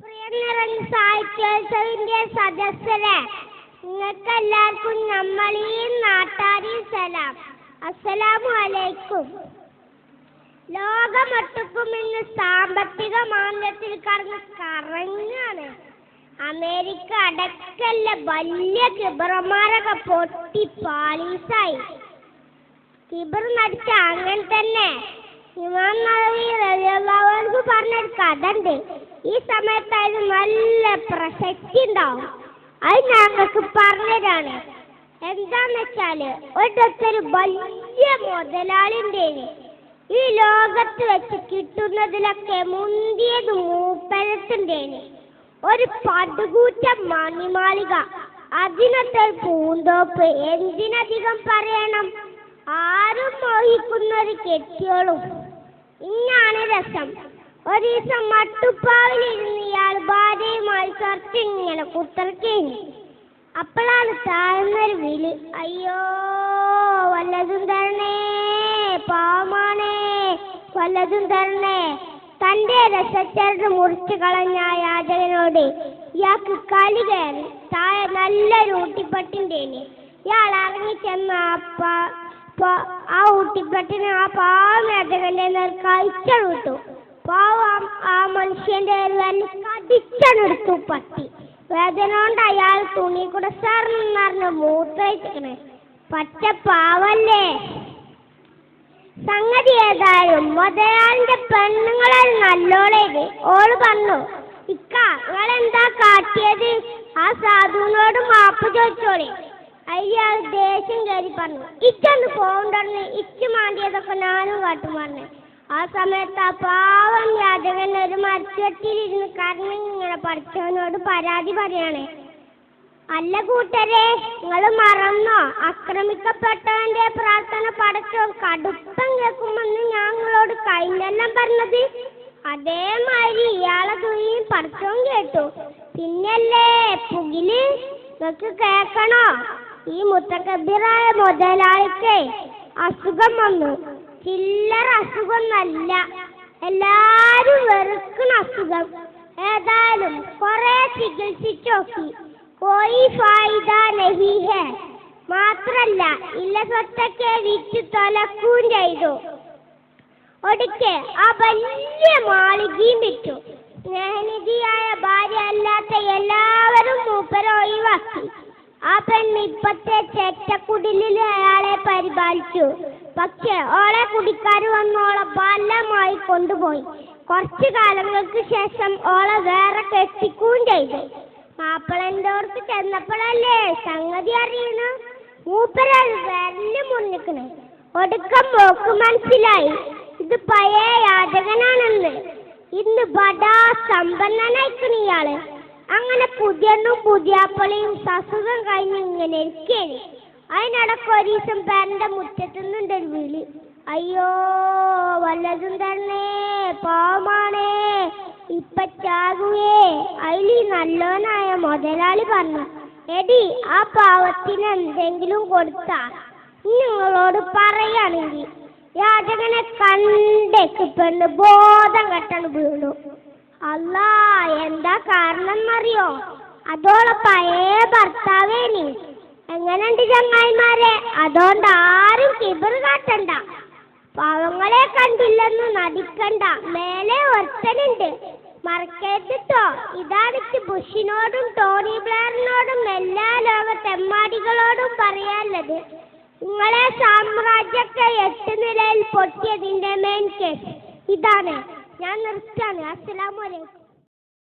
പ്രിയ നിറഞ്ഞ സാഹിത്യോത്സവിന്റെ സദസ്സരെ, നിങ്ങൾക്ക് എല്ലാവർക്കും നമ്മളീം നാട്ടാരിയും സലാം. അസ്സലാമു അലൈക്കും. ലോകമൊട്ടുക്കും ഇന്ന് സാമ്പത്തിക മാന്ദ്യത്തിൽ കറങ്ങാണ്. അമേരിക്ക അടക്കല്ല വലിയ കിബറന്മാരൊക്കെ പൊട്ടി പാളീസായി. കിബർ നടിച്ച അങ്ങനെ തന്നെ ഇമാം നവവി റളിയല്ലാഹു അൻഹു പറഞ്ഞൊരു കഥ ഉണ്ട്. ഈ സമയത്ത് അതിന് നല്ല പ്രസക്തി ഉണ്ടാവും. അത് ഞങ്ങൾക്ക് പറഞ്ഞതാണ്. എന്താന്ന് വെച്ചാല് ഒരു വലിയ മുതലാളിണ്ടേന്. ഈ ലോകത്ത് വെച്ച് കിട്ടുന്നതിലൊക്കെ മുന്തിയത് മൂപ്പരത്തുണ്ടേന്. ഒരു പടുകൂറ്റ മണിമാളിക, അതിനൊക്കെ പൂന്തോപ്പ്, എന്തിനധികം പറയണം, ആരും മോഹിക്കുന്ന ഒരു കെട്ടിയോളും. ഇന്നാണ് രസം. ഒരു ദിവസം മട്ടുപ്പാവിലിരുന്ന് ഇയാൾ ഭാര്യയുമായി ഇങ്ങനെ കുത്തർക്കേന്. അപ്പോഴാണ് താഴ്ന്നൊരു വിളി, അയ്യോ വല്ലതും തരണേ, പാവമാണേ, വല്ലതും തരണേ. തന്റെ രസച്ചരട് മുറിച്ചു കളഞ്ഞ യാചകനോട് ഇയാൾക്ക് കളി കയറി. താഴെ നല്ലൊരു ഊട്ടിപ്പട്ടിണ്ടേന്. ഇയാൾ ഇറങ്ങിച്ചെന്ന ആ ഊട്ടിപ്പട്ടിന് ആ പാവം യാചകന്റെ നേർ കഴിച്ചെടുത്തു. പാവം ആ മനുഷ്യന്റെ കടിച്ചെടുത്തു പട്ടി. വേദന കൊണ്ട് അയാൾ തുണി കൂടെ സാറിന് മൂത്രയിച്ചിക്കണേ. പച്ച പാവല്ലേ. സംഗതി ഏതായാലും മുതലാളിന്റെ പെണ്ണുങ്ങളെ നല്ലോളേത്. ഓള് പറഞ്ഞു, ഇക്ക നിങ്ങളെന്താ കാട്ടിയത്? ആ സാധുവിനോട് മാപ്പ് ചോദിച്ചോളെ. അയാൾ ദേഷ്യം കയറി പറഞ്ഞു, ഇച്ചൊന്ന് പോകണ്ടെന്ന്, ഇച്ചു മാണ്ടിയതൊക്കെ ഞാനും കാട്ടും പറഞ്ഞു. ആ സമയത്ത് ആ പാവം യാചകൻ ഒരു മരച്ചുവട്ടിലിരുന്ന് കരണിങ്ങനെ പഠിച്ചവനോട് പരാതി പറയണേ. അല്ല കൂട്ടരെ, നിങ്ങൾ മറന്നോ? ആക്രമിക്കപ്പെട്ടവന്റെ പ്രാർത്ഥന പടച്ചോൻ കടുപ്പം കേൾക്കുമെന്ന് ഞങ്ങളോട് കഴിഞ്ഞെല്ലാം പറഞ്ഞത്. അതേമാതിരി ഇയാളെ തുണിയും പടച്ചോൻ കേട്ടു. പിന്നല്ലേ പുകില്. നിങ്ങൾക്ക് കേൾക്കണോ? ഈ മുത്തക്കബിറായ മുതലാളിക്ക് അസുഖം വന്നു. ചില്ലറ അസുഖമൊന്നല്ല, എല്ലാരും വെറുക്കുന്ന അസുഖം. ഏതായാലും കുറെ ചികിത്സിച്ചു നോക്കി, കോയി ഫായിദ നഹി ഹെ. മാത്രല്ല ഇല്ല സ്വത്തൊക്കെ വിറ്റ് തൊലക്കുകയും ചെയ്തു. ഒടുക്കെ ആ വലിയ മാളികയും വിറ്റു. സ്നേഹനിധിയായ ഭാര്യ അല്ലാത്ത എല്ലാവരും മൂപ്പരെ ഒഴിവാക്കി. ആ പെണ്ണ് ഇപ്പത്തെ ചെറ്റക്കുടിലിൽ അയാളെ പരിപാലിച്ചു. പക്ഷെ ഓളെ കുടിക്കാർ വന്ന് ഓളെ ബലമായി കൊണ്ടുപോയി. കുറച്ചു കാലങ്ങൾക്ക് ശേഷം ഓളെ വേറെ കെട്ടിക്കുകയും ചെയ്തു. മാപ്പിളന്റെ ഓർക്ക് ചെന്നപ്പോഴല്ലേ സംഗതി അറിയണു. മൂപ്പരാൾ വിരല് മുന്നിക്കണ്. ഒടുക്കം മോക്ക് മനസ്സിലായി ഇത് പഴയ യാചകനാണെന്ന്. ഇന്ന് ബടാ സമ്പന്നനായിക്കണ ഇയാള്. അങ്ങനെ പുതിയണ്ണും പുതിയാപ്പളയും സസുഖം കഴിഞ്ഞ് ഇങ്ങനെ ഇരിക്കേന്. അതിനിടക്ക് ഒരു ദിവസം പേരന്റെ മുറ്റത്തുനിന്നുണ്ടൊരു വിളി, അയ്യോ വല്ലതും തരണേ, പാവമാണേ, ഇപ്പൊ ചാകുവേ. അതിൽ നല്ലോനായ മുതലാളി പറഞ്ഞു, എടി ആ പാവത്തിന് എന്തെങ്കിലും കൊടുത്താ നിങ്ങളോട് പറയാണെങ്കിൽ. യാചകനെ കണ്ടേക്ക് പെണ്ണ് ബോധം കെട്ടണ് വീണു. അല്ലാ, എന്താ കാരണം എന്നറിയോ? അതോളെ പഴയ ഭർത്താവേനി. എങ്ങനെയുണ്ട് ചങ്ങായിമാരെ? അതുകൊണ്ട് ആരും കിബർ കാട്ടണ്ട, പാവങ്ങളെ കണ്ടില്ലെന്ന് നടിക്കണ്ട. മേലെ ഒരുത്തനുണ്ട്, മറക്കരുതട്ടോ. ഇതാണ് ബുഷിനോടും ടോണി ബ്ലെയറിനോടും എല്ലാ ലോക തെമ്മാടികളോടും പറയാനുള്ളത്. നിങ്ങളെ സാമ്രാജ്യമൊക്കെ 8 നിലയിൽ പൊട്ടിയതിന്റെ മെയിൻ കേസ് ഇതാണ്. ഞാൻ നിർത്താന്. അസ്സലാമു അലൈക്കും.